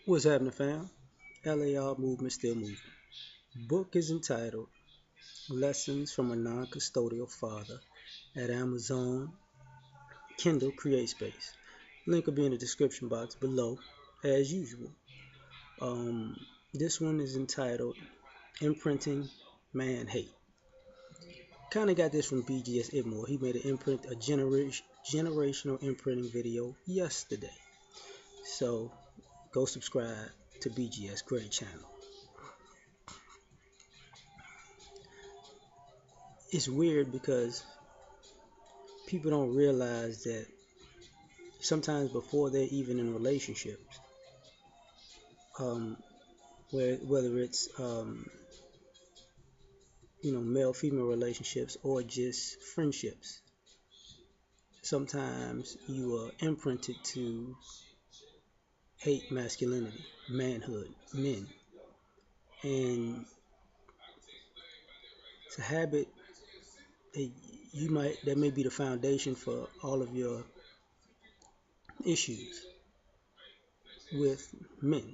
What's happening, fam? L.A.R. movement still moving. Book is entitled Lessons from a Non-Custodial Father at Amazon Kindle CreateSpace. Link will be in the description box below, as usual. Um, this one is entitled Imprinting Man Hate. Kind of got this from BGS Idmore. He made a generational imprinting video yesterday. So go subscribe to BGS. Great channel. It's weird because people don't realize that sometimes before they're even in relationships, um, whether it's male female relationships or just friendships, sometimes you are imprinted to hate masculinity, manhood, men, and it's a habit that that may be the foundation for all of your issues with men,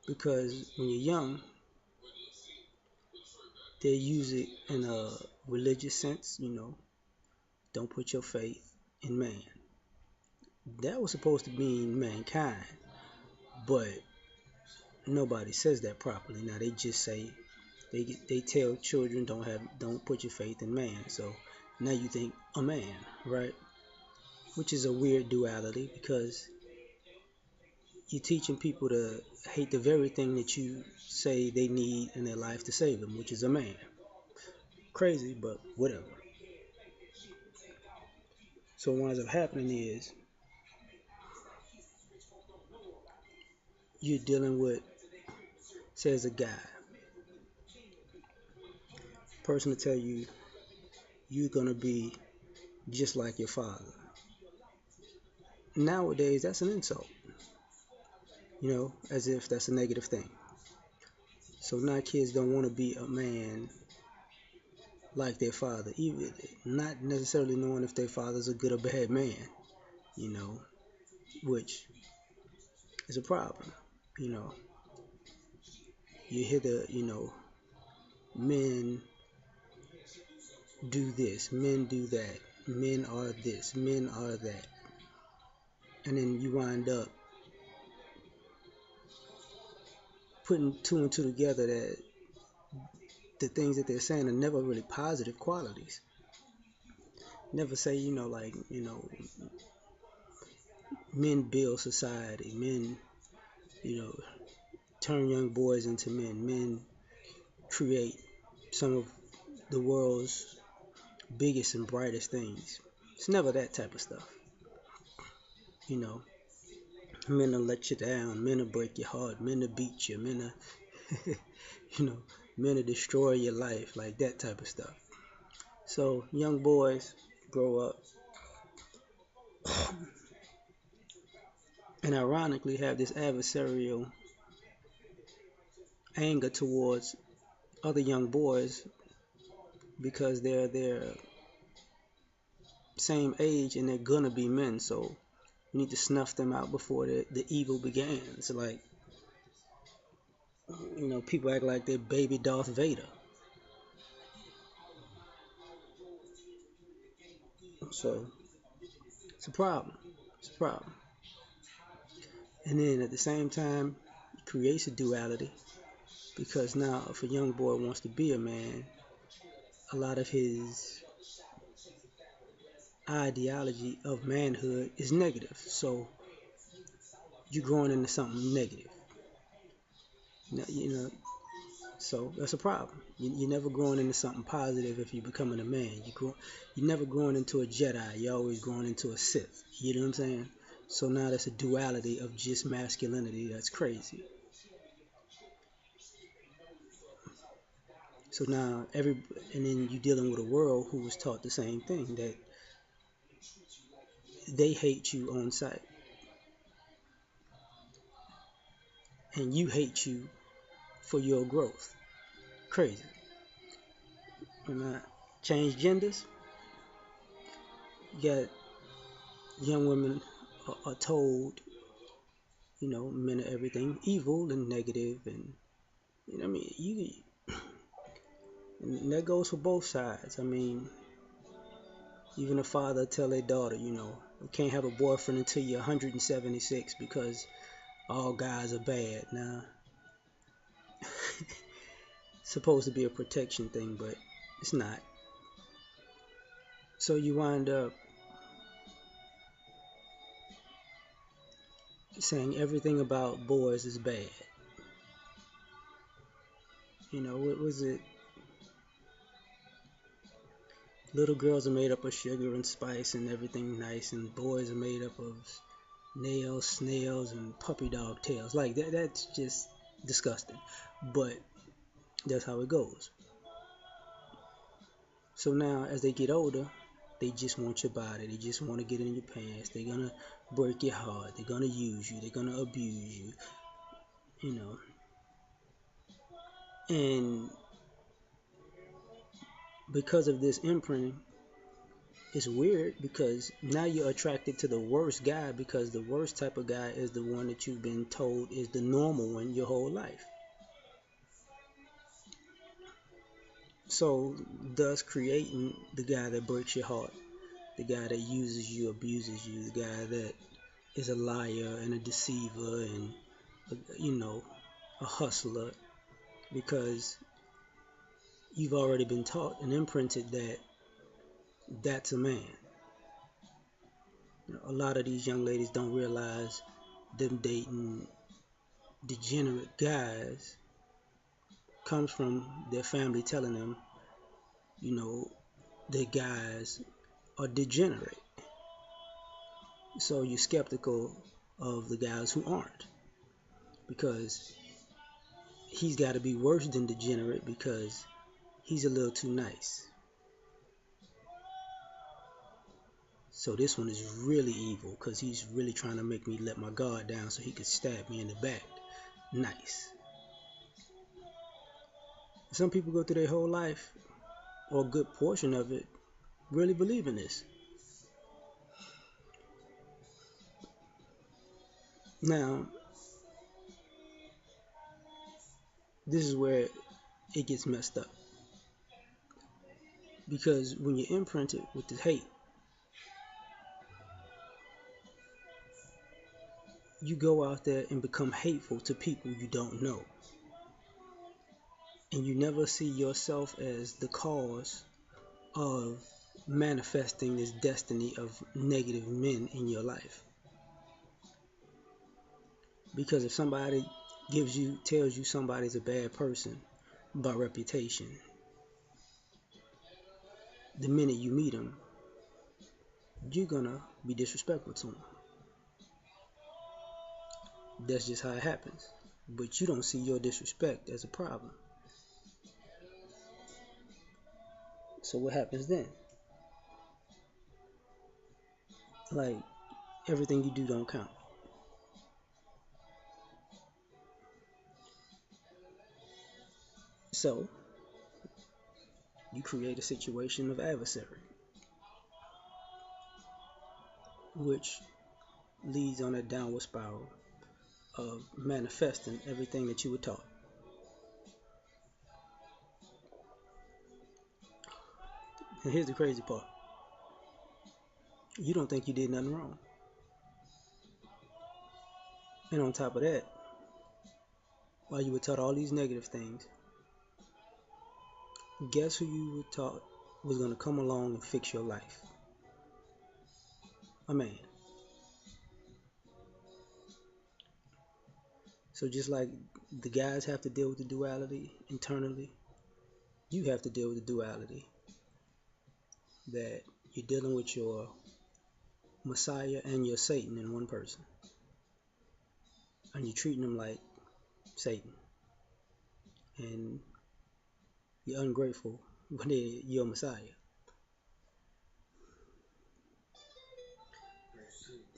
because when you're young they use it in a religious sense, don't put your faith in man. That was supposed to mean mankind, but nobody says that properly. Now they just say they tell children don't put your faith in man. So now you think a man, right? Which is a weird duality because you're teaching people to hate the very thing that you say they need in their life to save them, which is a man. Crazy, but whatever. So what ends up happening is you're dealing with, says a guy, person to tell you you're gonna be just like your father. Nowadays, that's an insult, as if that's a negative thing. So now kids don't want to be a man like their father, even not necessarily knowing if their father's a good or bad man, you know, which is a problem. You know, you hear men do this, men do that, men are this, men are that, and then you wind up putting two and two together that the things that they're saying are never really positive qualities. Never say, men build society, men, you know, turn young boys into men, men create some of the world's biggest and brightest things. It's never that type of stuff. You know, men will let you down, men will break your heart, men will beat you, men will, men will destroy your life, like that type of stuff. So young boys grow up and ironically have this adversarial anger towards other young boys because they're their same age and they're gonna be men. So you need to snuff them out before the evil begins. Like, people act like they're baby Darth Vader. So it's a problem. It's a problem. And then at the same time, it creates a duality because now if a young boy wants to be a man, a lot of his ideology of manhood is negative. So you're growing into something negative. So that's a problem. You're never growing into something positive if you're becoming a man. You're never growing into a Jedi. You're always growing into a Sith. You know what I'm saying? So now that's a duality of just masculinity. That's crazy. So now and then you're dealing with a world who was taught the same thing, that they hate you on sight and you hate you for your growth. Crazy. And change genders. You got young women are told men are everything evil and negative, and I mean, and that goes for both sides. I mean, even a father tell a daughter, you can't have a boyfriend until you're 176 because all guys are bad. Now, it's supposed to be a protection thing, but it's not. So you wind up saying everything about boys is bad. What was it? Little girls are made up of sugar and spice and everything nice, and boys are made up of nails, snails, and puppy dog tails. Like that's just disgusting. But that's how it goes. So now, as they get older, they just want your body. They just want to get in your pants. They're gonna break your heart. They're gonna use you. They're gonna abuse you. You know. And because of this imprinting, it's weird because now you're attracted to the worst guy because the worst type of guy is the one that you've been told is the normal one your whole life. So, thus creating the guy that breaks your heart, the guy that uses you, abuses you, the guy that is a liar and a deceiver and, you know, a hustler because you've already been taught and imprinted that that's a man. A lot of these young ladies don't realize them dating degenerate guys comes from their family telling them, you know, that guys are degenerate. So you're skeptical of the guys who aren't because he's got to be worse than degenerate because he's a little too nice. So this one is really evil because he's really trying to make me let my guard down so he could stab me in the back. Nice. Some people go through their whole life, or a good portion of it, really believe in this. Now, this is where it gets messed up. Because when you're imprinted with the hate, you go out there and become hateful to people you don't know. And you never see yourself as the cause of manifesting this destiny of negative men in your life. Because if somebody tells you somebody's a bad person by reputation, the minute you meet them, you're gonna be disrespectful to them. That's just how it happens. But you don't see your disrespect as a problem. So what happens then? Like, everything you do don't count. So you create a situation of adversary, which leads on a downward spiral of manifesting everything that you were taught. And here's the crazy part. You don't think you did nothing wrong. And on top of that, while you were taught all these negative things, guess who you were taught was going to come along and fix your life? A man. So just like the guys have to deal with the duality internally, you have to deal with the duality that you're dealing with your Messiah and your Satan in one person. And you're treating them like Satan. And you're ungrateful when they're your Messiah.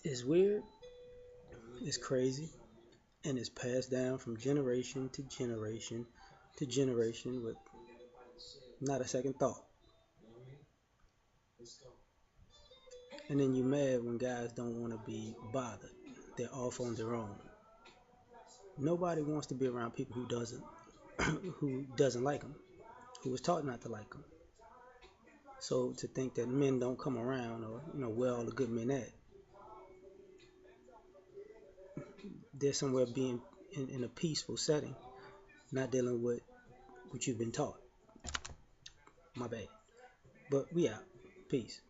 It's weird, it's crazy, and it's passed down from generation to generation to generation with not a second thought. And then you're mad when guys don't want to be bothered. They're off on their own. Nobody wants to be around people who doesn't like them, who was taught not to like them. So to think that men don't come around, or where all the good men at, they're somewhere being in a peaceful setting, not dealing with what you've been taught. My bad. But we out. Peace.